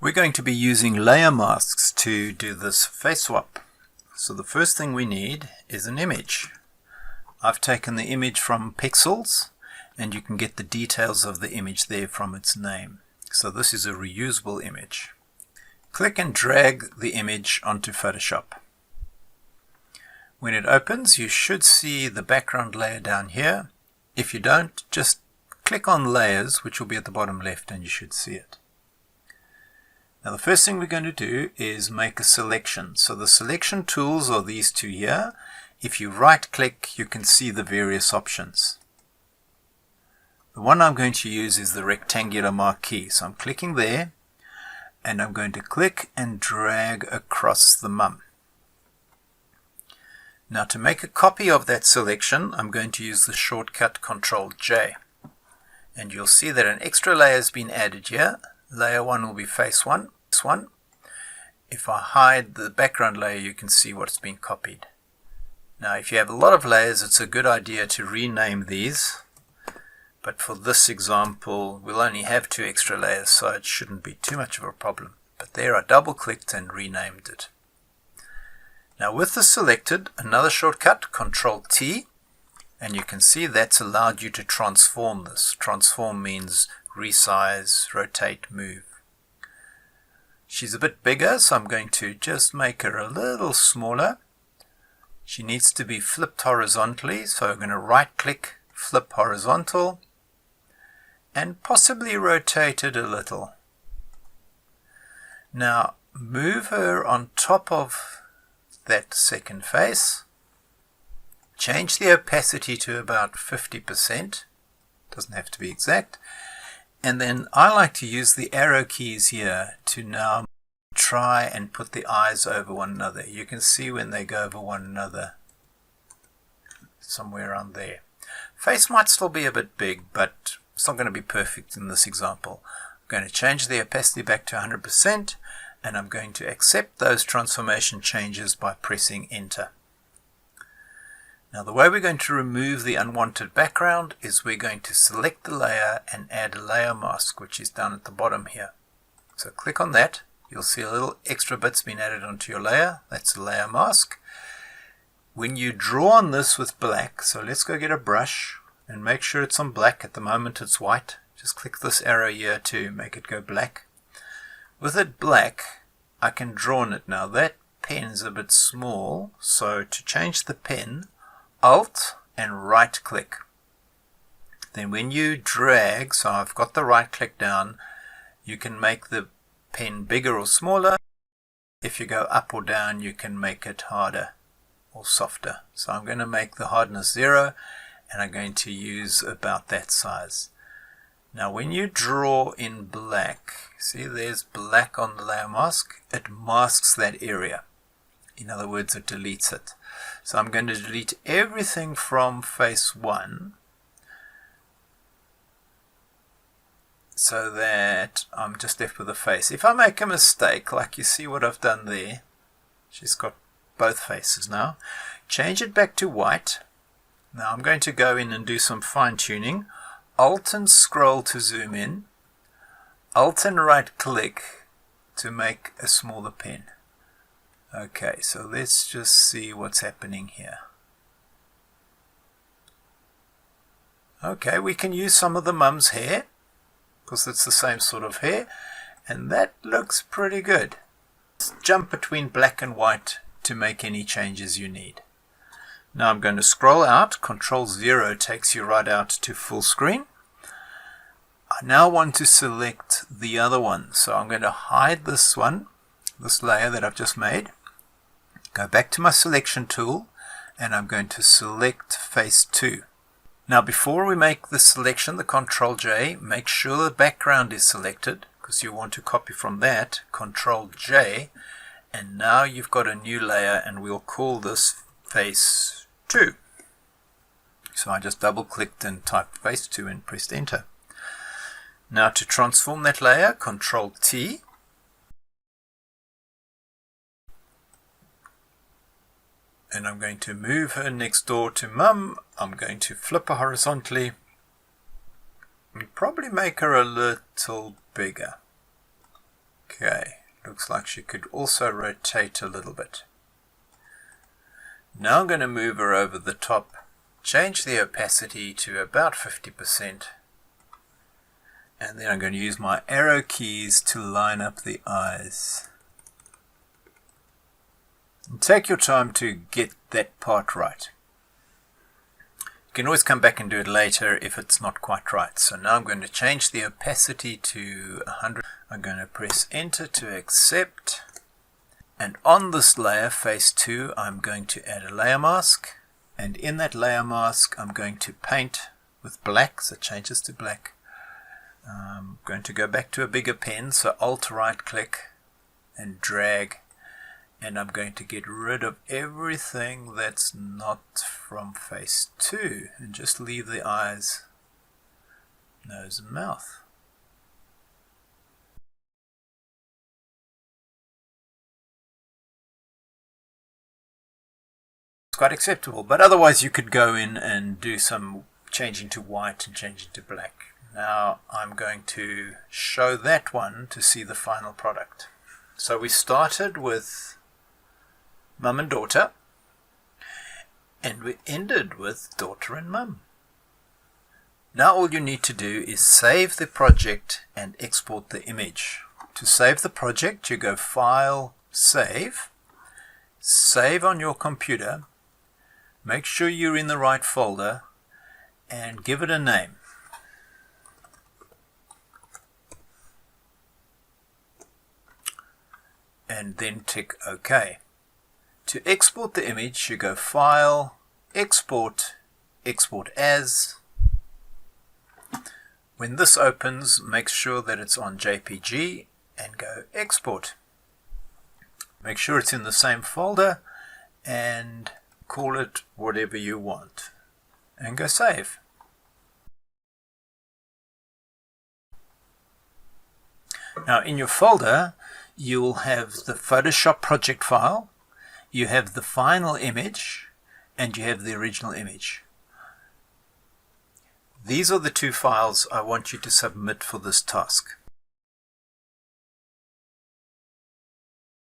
We're going to be using layer masks to do this face swap. So the first thing we need is an image. I've taken the image from Pixels, and you can get the details of the image there from its name. So this is a reusable image. Click and drag the image onto Photoshop. When it opens, you should see the background layer down here. If you don't, just click on Layers, which will be at the bottom left, and you should see it. Now the first thing we're going to do is make a selection. So the selection tools are these two here. If you right click, you can see the various options. The one I'm going to use is the rectangular marquee. So I'm clicking there, and I'm going to click and drag across the mum. Now to make a copy of that selection, I'm going to use the shortcut ctrl+j. And you'll see that an extra layer has been added here. Layer 1 will be face 1. If I hide the background layer, you can see what's been copied. Now if you have a lot of layers, it's a good idea to rename these. But for this example, we'll only have 2 extra layers, so it shouldn't be too much of a problem. But there I double clicked and renamed it. Now with this selected, another shortcut, ctrl+t, and you can see that's allowed you to transform this. Transform means resize, rotate, move. She's a bit bigger, so I'm going to just make her a little smaller. She needs to be flipped horizontally, so I'm going to right click, flip horizontal, and possibly rotate it a little. Now move her on top of that second face. Change the opacity to about 50%. Doesn't have to be exact. And then I like to use the arrow keys here to now try and put the eyes over one another. You can see when they go over one another, somewhere around there. Face might still be a bit big, but it's not going to be perfect in this example. I'm going to change the opacity back to 100%, and I'm going to accept those transformation changes by pressing enter. Now the way we're going to remove the unwanted background is we're going to select the layer and add a layer mask, which is down at the bottom here. So click on that. You'll see a little extra bit's been added onto your layer. That's a layer mask. When you draw on this with black, so let's go get a brush and make sure it's on black. At the moment it's white. Just click this arrow here to make it go black. With it black, I can draw on it. Now that pen's a bit small, so to change the pen, Alt and right click. Then when you drag, so I've got the right click down, you can make the pen bigger or smaller. If you go up or down, you can make it harder or softer. So I'm going to make the hardness 0, and I'm going to use about that size. Now when you draw in black, see there's black on the layer mask, it masks that area. In other words, it deletes it. So I'm going to delete everything from face 1 so that I'm just left with the face. If I make a mistake, like you see what I've done there, she's got both faces now, change it back to white. Now I'm going to go in and do some fine tuning. Alt and scroll to zoom in, Alt and right click to make a smaller pen. Okay, so let's just see what's happening here. Okay, we can use some of the mum's hair, because it's the same sort of hair, and that looks pretty good. Let's jump between black and white to make any changes you need. Now I'm going to scroll out. Ctrl+0 takes you right out to full screen. I now want to select the other one, so I'm going to hide this one, this layer that I've just made. Go back to my selection tool, and I'm going to select face 2. Now before we make the selection, the ctrl+j, make sure the background is selected, because you want to copy from that, ctrl+j, and now you've got a new layer, and we'll call this face 2. So I just double clicked and typed face 2 and pressed enter. Now to transform that layer, ctrl+t, and I'm going to move her next door to mum. I'm going to flip her horizontally and probably make her a little bigger. Okay, looks like she could also rotate a little bit. Now I'm going to move her over the top, change the opacity to about 50%, and then I'm going to use my arrow keys to line up the eyes. And take your time to get that part right. You can always come back and do it later if it's not quite right. So now I'm going to change the opacity to 100. I'm going to press enter to accept. And on this layer, face 2, I'm going to add a layer mask. And in that layer mask, I'm going to paint with black, so it changes to black. I'm going to go back to a bigger pen, so alt+right-click and drag. And I'm going to get rid of everything that's not from face 2 and just leave the eyes, nose and mouth. It's quite acceptable, but otherwise you could go in and do some changing to white and changing to black. Now I'm going to show that one to see the final product. So we started with mum and daughter, and we ended with daughter and mum. Now all you need to do is save the project and export the image. To save the project, you go File, Save, save on your computer, make sure you're in the right folder, and give it a name. And then tick OK. To export the image, you go File, Export, Export As. When this opens, make sure that it's on JPG and go Export. Make sure it's in the same folder and call it whatever you want. And go Save. Now in your folder, you will have the Photoshop project file. You have the final image, and you have the original image. These are the two files I want you to submit for this task.